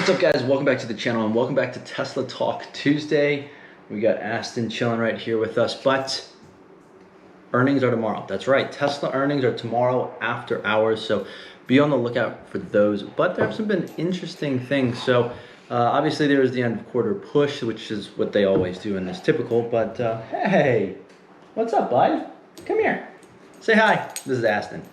What's up, guys? Welcome back to the channel and welcome back to Tesla Talk Tuesday. We got Aston chilling right here with us, but earnings are tomorrow. That's right, Tesla earnings are tomorrow after hours, so be on the lookout for those. But there have been interesting things. So obviously there was the end of quarter push, which is what they always do in this typical, but hey, what's up, bud? Come here, say hi. This is Aston.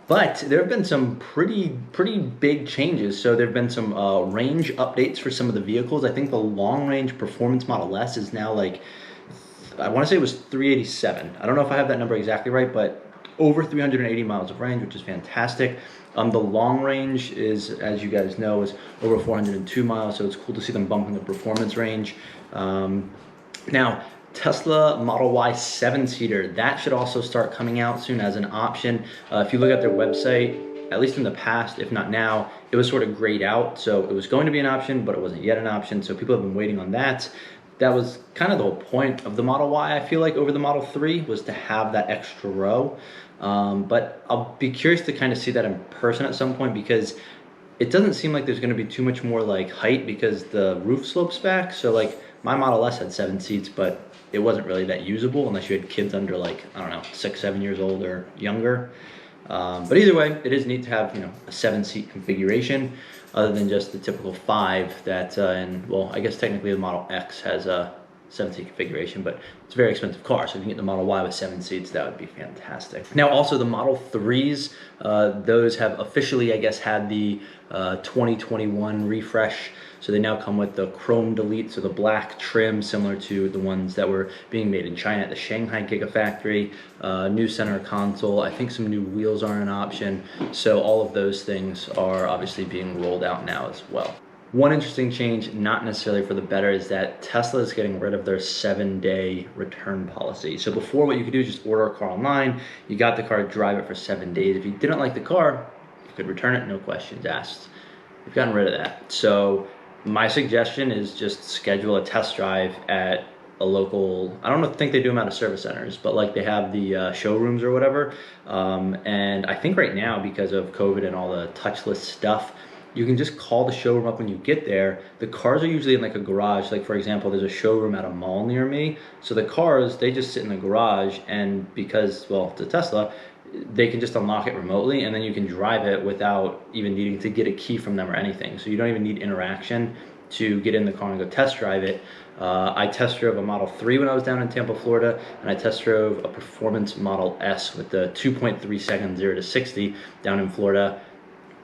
But there have been some pretty big changes. So there have been some range updates for some of the vehicles. I think the long range performance Model S is now like, I want to say it was 387. I don't know if I have that number exactly right, but over 380 miles of range, which is fantastic. The long range is, as you guys know, is over 402 miles. So it's cool to see them bumping the performance range. Now, Tesla Model Y 7-seater, that should also start coming out soon as an option. If you look at their website, at least in the past, if not now, it was sort of grayed out. So it was going to be an option, but it wasn't yet an option. So people have been waiting on that. That was kind of the whole point of the Model Y, I feel like, over the Model 3, was to have that extra row. But I'll be curious to kind of see that in person at some point, because it doesn't seem like there's going to be too much more like height because the roof slopes back. So like my Model S had 7 seats, but it wasn't really that usable unless you had kids under, like, I don't know, 6, 7 years old or younger. But either way, it is neat to have, a 7-seat configuration other than just the typical 5 that, well, I guess technically the Model X has a 7-seat configuration, but it's a very expensive car. So if you can get the Model Y with 7 seats, that would be fantastic. Now, also the Model 3s, those have officially, I guess, had the 2021 refresh. So they now come with the chrome delete, so the black trim, similar to the ones that were being made in China at the Shanghai Gigafactory. New center console. I think some new wheels are an option. So all of those things are obviously being rolled out now as well. One interesting change, not necessarily for the better, is that Tesla is getting rid of their 7-day return policy. So before, what you could do is just order a car online. You got the car, drive it for 7 days. If you didn't like the car, you could return it, no questions asked. We've gotten rid of that. So my suggestion is just schedule a test drive at a local, I don't think they do them out of service centers, but like they have the showrooms or whatever. And I think right now, because of COVID and all the touchless stuff, you can just call the showroom up when you get there. The cars are usually in like a garage. Like, for example, there's a showroom at a mall near me. So the cars, they just sit in the garage, and because, well, it's a Tesla, they can just unlock it remotely, and then you can drive it without even needing to get a key from them or anything. So you don't even need interaction to get in the car and go test drive it. I test drove a Model 3 when I was down in Tampa, Florida, and I test drove a performance Model S with the 2.3 seconds 0 to 60 down in Florida.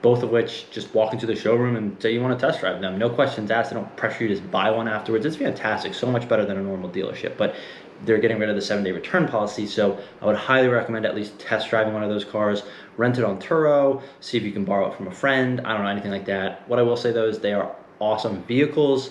Both of which, just walk into the showroom and say you want to test drive them. No questions asked. They don't pressure you to just buy one afterwards. It's fantastic. So much better than a normal dealership. But they're getting rid of the 7-day return policy. So I would highly recommend at least test driving one of those cars. Rent it on Turo. See if you can borrow it from a friend. I don't know, anything like that. What I will say, though, is they are awesome vehicles.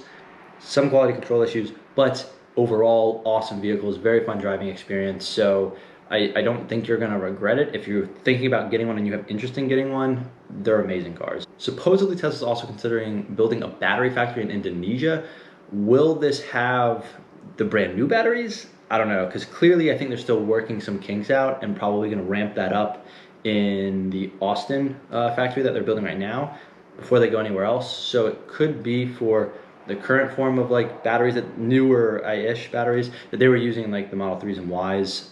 Some quality control issues, but overall awesome vehicles. Very fun driving experience. So I don't think you're going to regret it. If you're thinking about getting one and you have interest in getting one, they're amazing cars. Supposedly, Tesla's also considering building a battery factory in Indonesia. Will this have the brand new batteries? I don't know, because clearly I think they're still working some kinks out and probably going to ramp that up in the Austin factory that they're building right now before they go anywhere else. So it could be for the current form of like batteries, that newer-ish batteries that they were using, like the Model 3s and Ys.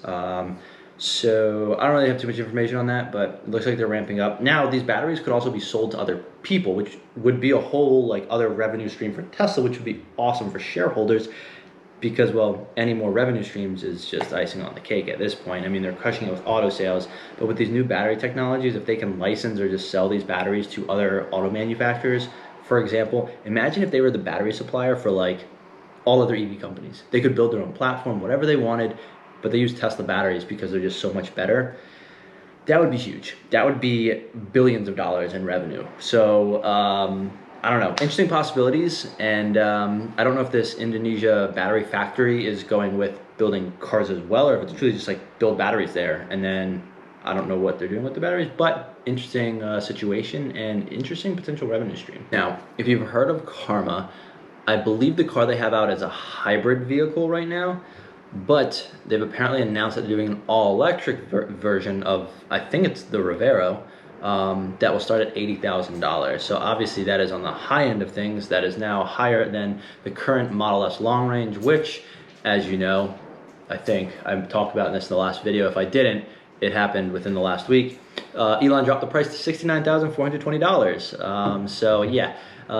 So I don't really have too much information on that, but it looks like they're ramping up. Now, these batteries could also be sold to other people, which would be a whole like other revenue stream for Tesla, which would be awesome for shareholders, because, well, any more revenue streams is just icing on the cake at this point. I mean, they're crushing it with auto sales, but with these new battery technologies, if they can license or just sell these batteries to other auto manufacturers, for example, imagine if they were the battery supplier for like all other EV companies. They could build their own platform, whatever they wanted, but they use Tesla batteries because they're just so much better. That would be huge. That would be billions of dollars in revenue. So I don't know, interesting possibilities. And I don't know if this Indonesia battery factory is going with building cars as well, or if it's truly just like build batteries there and then I don't know what they're doing with the batteries, but interesting situation and interesting potential revenue stream. Now, if you've heard of Karma, I believe the car they have out is a hybrid vehicle right now, but they've apparently announced that they're doing an all-electric version of, I think it's the Revero, that will start at $80,000. So obviously that is on the high end of things. That is now higher than the current Model S long range, which, as you know, I think I talked about this in the last video. If I didn't, it happened within the last week. Elon dropped the price to $69,420. So yeah,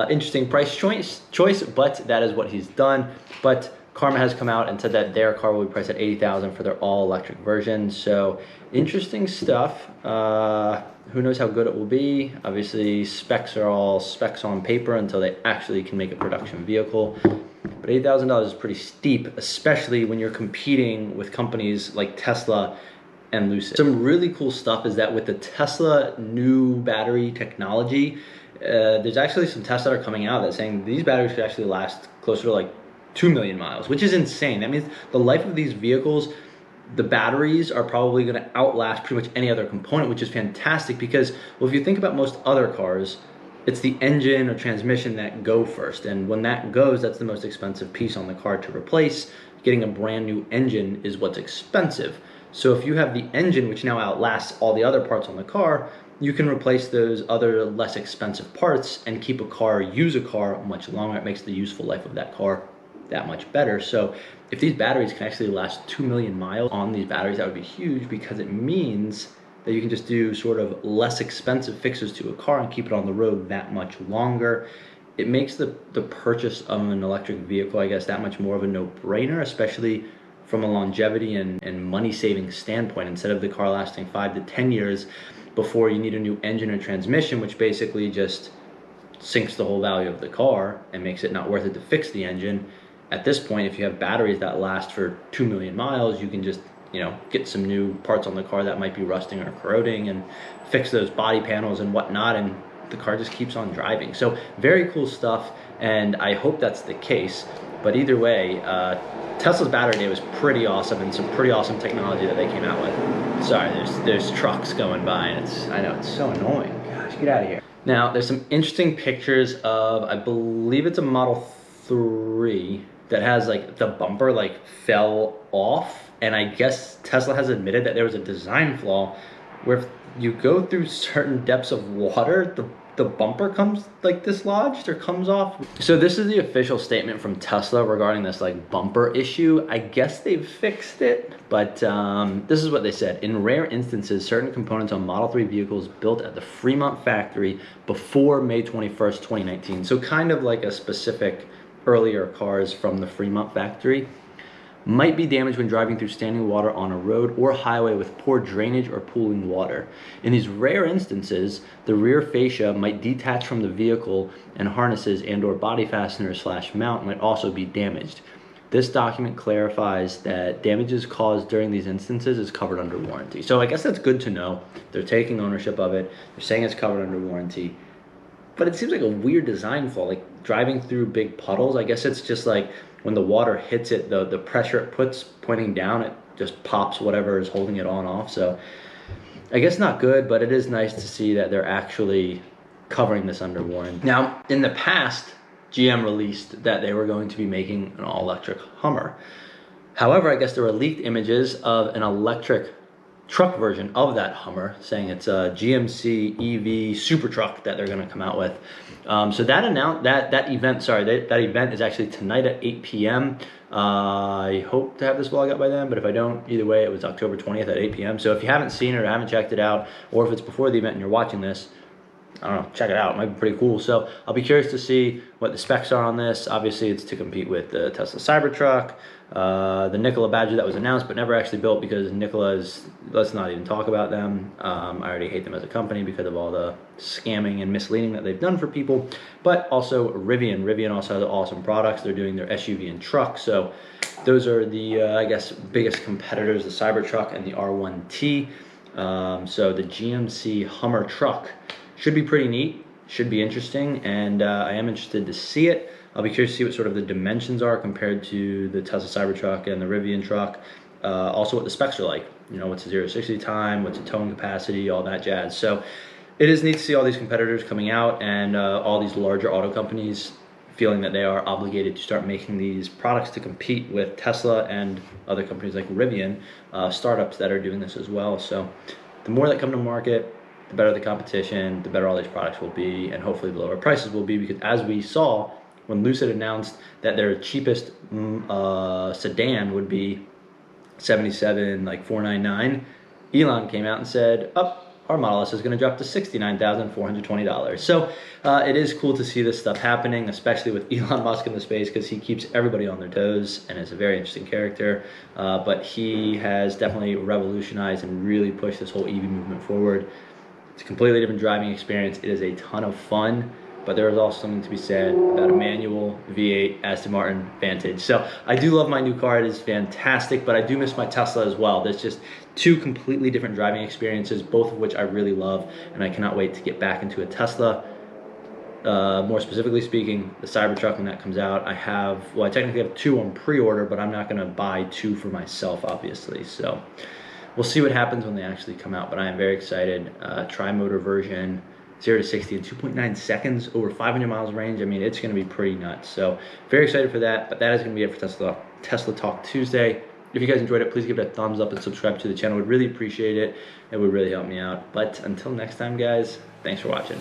interesting price choice, but that is what he's done. But Karma has come out and said that their car will be priced at $80,000 for their all-electric version. So interesting stuff. Who knows how good it will be? Obviously, specs are all specs on paper until they actually can make a production vehicle. But $80,000 is pretty steep, especially when you're competing with companies like Tesla and Lucid. Some really cool stuff is that with the Tesla new battery technology, there's actually some tests that are coming out that's saying these batteries could actually last closer to like 2 million miles, which is insane. That means the life of these vehicles, the batteries are probably going to outlast pretty much any other component, which is fantastic because, well, if you think about most other cars, it's the engine or transmission that go first. And when that goes, that's the most expensive piece on the car to replace. Getting a brand new engine is what's expensive. So if you have the engine, which now outlasts all the other parts on the car, you can replace those other less expensive parts and keep use a car much longer. It makes the useful life of that car that much better. So if these batteries can actually last 2 million miles on these batteries, that would be huge because it means that you can just do sort of less expensive fixes to a car and keep it on the road that much longer. It makes the purchase of an electric vehicle, I guess, that much more of a no-brainer, especially from a longevity and money-saving standpoint. Instead of the car lasting 5 to 10 years before you need a new engine or transmission, which basically just sinks the whole value of the car and makes it not worth it to fix the engine. At this point, if you have batteries that last for 2 million miles, you can just, you know, get some new parts on the car that might be rusting or corroding and fix those body panels and whatnot, and the car just keeps on driving. So very cool stuff, and I hope that's the case. But either way, Tesla's battery day was pretty awesome, and some pretty awesome technology that they came out with. Sorry, there's trucks going by, and I know it's so annoying. Gosh, get out of here. Now, there's some interesting pictures of, I believe it's a Model 3 that has like the bumper like fell off, and I guess Tesla has admitted that there was a design flaw where if you go through certain depths of water, the bumper comes like dislodged or comes off. So this is the official statement from Tesla regarding this like bumper issue. I guess they've fixed it, but this is what they said. In rare instances, certain components on Model 3 vehicles built at the Fremont factory before May 21st, 2019. So kind of like a specific earlier cars from the Fremont factory might be damaged when driving through standing water on a road or highway with poor drainage or pooling water. In these rare instances, the rear fascia might detach from the vehicle and harnesses and/or body fasteners / mount might also be damaged. This document clarifies that damages caused during these instances is covered under warranty. So I guess that's good to know. They're taking ownership of it. They're saying it's covered under warranty. But it seems like a weird design flaw, like driving through big puddles. I guess it's just like when the water hits it, the pressure it puts pointing down, it just pops whatever is holding it on off. So I guess not good, but it is nice to see that they're actually covering this under warranty. Now, in the past, GM released that they were going to be making an all-electric Hummer. However, I guess there were leaked images of an electric truck version of that Hummer, saying it's a GMC EV super truck that they're going to come out with. So that event is actually tonight at 8 p.m. I hope to have this vlog up by then, but if I don't, either way, it was October 20th at 8 p.m. So if you haven't seen it or haven't checked it out, or if it's before the event and you're watching this, I don't know, check it out. It might be pretty cool. So I'll be curious to see what the specs are on this. Obviously, it's to compete with the Tesla Cybertruck, the Nikola Badger that was announced but never actually built because Nikola's, let's not even talk about them. I already hate them as a company because of all the scamming and misleading that they've done for people. But also Rivian. Rivian also has awesome products. They're doing their SUV and truck. So those are the, I guess, biggest competitors, the Cybertruck and the R1T. So the GMC Hummer Truck should be pretty neat, should be interesting, and I am interested to see it. I'll be curious to see what sort of the dimensions are compared to the Tesla Cybertruck and the Rivian truck. Also what the specs are like. You know, what's the 0 to 60 time, what's the towing capacity, all that jazz. So it is neat to see all these competitors coming out and all these larger auto companies feeling that they are obligated to start making these products to compete with Tesla and other companies like Rivian, startups that are doing this as well. So the more that come to market, the better the competition, the better all these products will be, and hopefully the lower prices will be, because as we saw when Lucid announced that their cheapest sedan would be 77, like 499, Elon came out and said, our Model S is going to drop to $69,420. So it is cool to see this stuff happening, especially with Elon Musk in the space, because he keeps everybody on their toes and is a very interesting character. But he has definitely revolutionized and really pushed this whole EV movement forward. It's a completely different driving experience. It is a ton of fun, but there is also something to be said about a manual V8 Aston Martin Vantage. So I do love my new car. It is fantastic, but I do miss my Tesla as well. There's just two completely different driving experiences, both of which I really love, and I cannot wait to get back into a Tesla. More specifically speaking, the Cybertruck, when that comes out, I technically have two on pre-order, but I'm not gonna buy two for myself, obviously. So we'll see what happens when they actually come out, but I am very excited. Tri-motor version, 0 to 60 in 2.9 seconds, over 500 miles range. I mean, it's gonna be pretty nuts. So very excited for that, but that is gonna be it for Tesla Talk Tuesday. If you guys enjoyed it, please give it a thumbs up and subscribe to the channel. We'd really appreciate it. It would really help me out. But until next time, guys, thanks for watching.